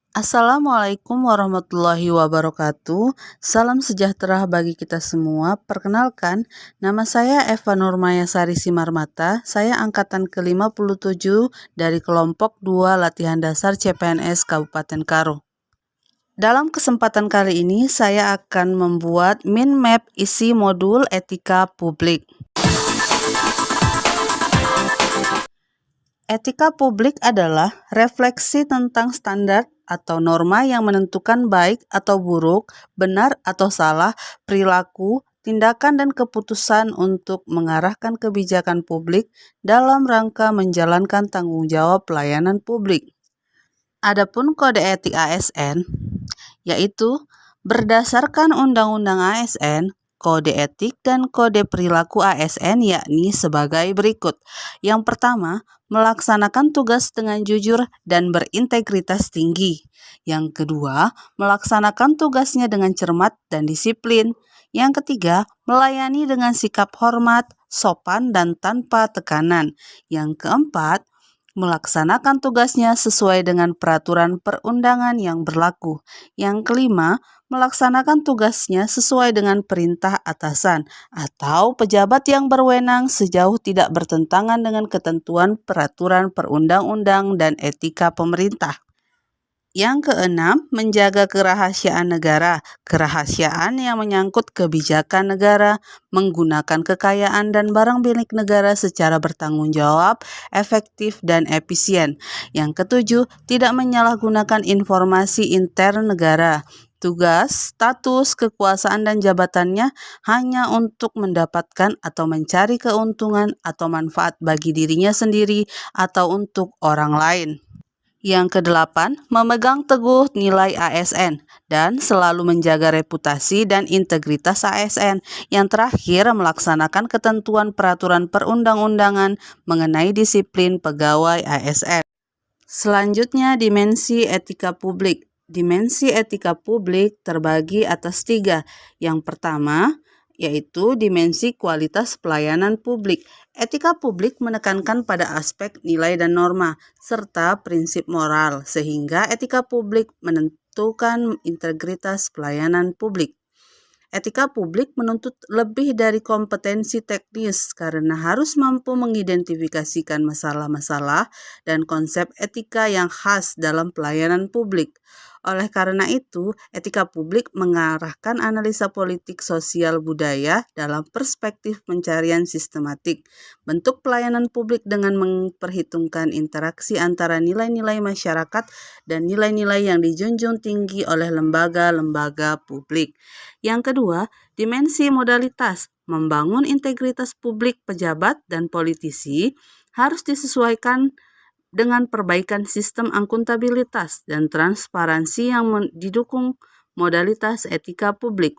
Assalamualaikum warahmatullahi wabarakatuh. Salam sejahtera bagi kita semua. Perkenalkan, nama saya Eva Nurmayasari Simarmata. Saya angkatan ke-57 dari kelompok 2 latihan dasar CPNS Kabupaten Karo. Dalam kesempatan kali ini, saya akan membuat mind map isi modul etika publik. Etika publik adalah refleksi tentang standar atau norma yang menentukan baik atau buruk, benar atau salah, perilaku, tindakan dan keputusan untuk mengarahkan kebijakan publik dalam rangka menjalankan tanggung jawab pelayanan publik. Adapun kode etik ASN, yaitu berdasarkan Undang-Undang ASN, kode etik dan kode perilaku ASN yakni sebagai berikut. Yang pertama, melaksanakan tugas dengan jujur dan berintegritas tinggi. Yang kedua, melaksanakan tugasnya dengan cermat dan disiplin. Yang ketiga, melayani dengan sikap hormat, sopan, dan tanpa tekanan. Yang keempat, melaksanakan tugasnya sesuai dengan peraturan perundangan yang berlaku. Yang kelima, melaksanakan tugasnya sesuai dengan perintah atasan atau pejabat yang berwenang sejauh tidak bertentangan dengan ketentuan peraturan perundang-undang dan etika pemerintah. Yang keenam, menjaga kerahasiaan negara. Kerahasiaan yang menyangkut kebijakan negara, menggunakan kekayaan dan barang milik negara secara bertanggung jawab, efektif, dan efisien. Yang ketujuh, tidak menyalahgunakan informasi intern negara. Tugas, status, kekuasaan, dan jabatannya hanya untuk mendapatkan atau mencari keuntungan atau manfaat bagi dirinya sendiri atau untuk orang lain. Yang kedelapan, memegang teguh nilai ASN dan selalu menjaga reputasi dan integritas ASN. Yang terakhir, melaksanakan ketentuan peraturan perundang-undangan mengenai disiplin pegawai ASN. Selanjutnya, dimensi etika publik. Dimensi etika publik terbagi atas 3. Yang pertama, yaitu dimensi kualitas pelayanan publik. Etika publik menekankan pada aspek nilai dan norma, serta prinsip moral, sehingga etika publik menentukan integritas pelayanan publik. Etika publik menuntut lebih dari kompetensi teknis karena harus mampu mengidentifikasikan masalah-masalah dan konsep etika yang khas dalam pelayanan publik. Oleh karena itu, etika publik mengarahkan analisa politik sosial budaya dalam perspektif pencarian sistematik bentuk pelayanan publik dengan memperhitungkan interaksi antara nilai-nilai masyarakat dan nilai-nilai yang dijunjung tinggi oleh lembaga-lembaga publik. Yang kedua, dimensi modalitas. Membangun integritas publik pejabat dan politisi harus disesuaikan dengan perbaikan sistem akuntabilitas dan transparansi yang didukung modalitas etika publik.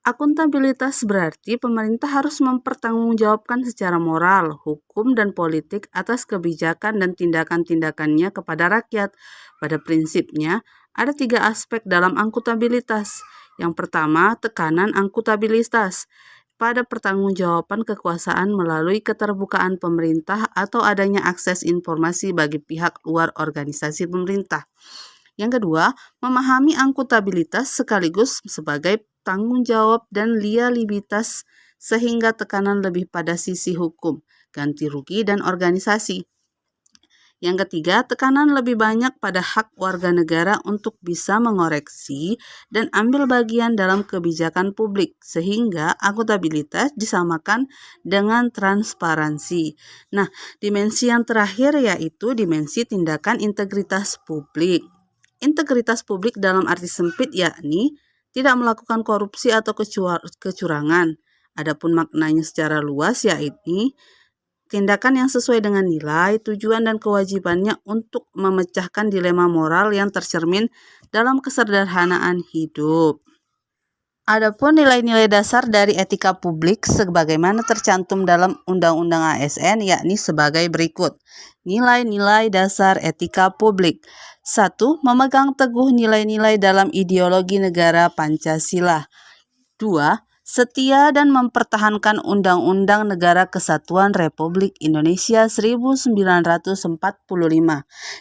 Akuntabilitas berarti pemerintah harus mempertanggungjawabkan secara moral, hukum, dan politik atas kebijakan dan tindakan-tindakannya kepada rakyat. Pada prinsipnya, ada 3 aspek dalam akuntabilitas. Yang pertama, tekanan akuntabilitas pada pertanggungjawaban kekuasaan melalui keterbukaan pemerintah atau adanya akses informasi bagi pihak luar organisasi pemerintah. Yang kedua, memahami akuntabilitas sekaligus sebagai tanggung jawab dan liabilitas sehingga tekanan lebih pada sisi hukum, ganti rugi, dan organisasi. Yang ketiga, tekanan lebih banyak pada hak warga negara untuk bisa mengoreksi dan ambil bagian dalam kebijakan publik, sehingga akuntabilitas disamakan dengan transparansi. Nah, dimensi yang terakhir yaitu dimensi tindakan integritas publik. Integritas publik dalam arti sempit yakni tidak melakukan korupsi atau kecurangan. Adapun maknanya secara luas yaitu tindakan yang sesuai dengan nilai, tujuan, dan kewajibannya untuk memecahkan dilema moral yang tercermin dalam kesederhanaan hidup. Adapun nilai-nilai dasar dari etika publik sebagaimana tercantum dalam Undang-Undang ASN yakni sebagai berikut. Nilai-nilai dasar etika publik. 1. Memegang teguh nilai-nilai dalam ideologi negara Pancasila. 2. Setia dan mempertahankan Undang-Undang Negara Kesatuan Republik Indonesia 1945.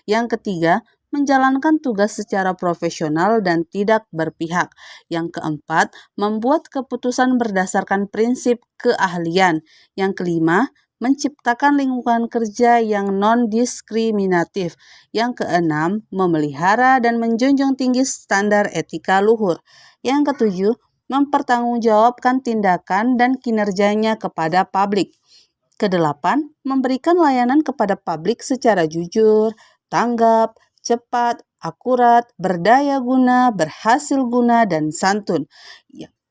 Yang ketiga, menjalankan tugas secara profesional dan tidak berpihak. Yang keempat, membuat keputusan berdasarkan prinsip keahlian. Yang kelima, menciptakan lingkungan kerja yang non-diskriminatif. Yang keenam, memelihara dan menjunjung tinggi standar etika luhur. Yang ketujuh, mempertanggungjawabkan tindakan dan kinerjanya kepada publik. Kedelapan, memberikan layanan kepada publik secara jujur, tanggap, cepat, akurat, berdaya guna, berhasil guna, dan santun.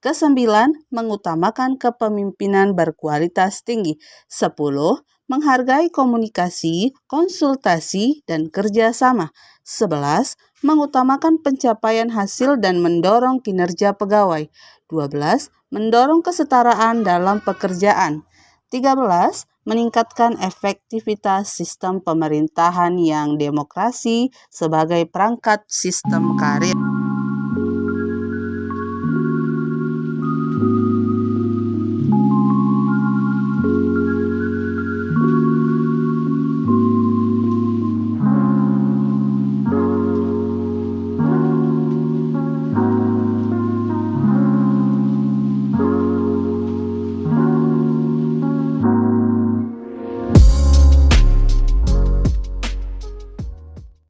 Kesembilan, mengutamakan kepemimpinan berkualitas tinggi. 10. Menghargai komunikasi, konsultasi, dan kerjasama. 11. Mengutamakan pencapaian hasil dan mendorong kinerja pegawai. 12. Mendorong kesetaraan dalam pekerjaan. 13. Meningkatkan efektivitas sistem pemerintahan yang demokrasi sebagai perangkat sistem karir.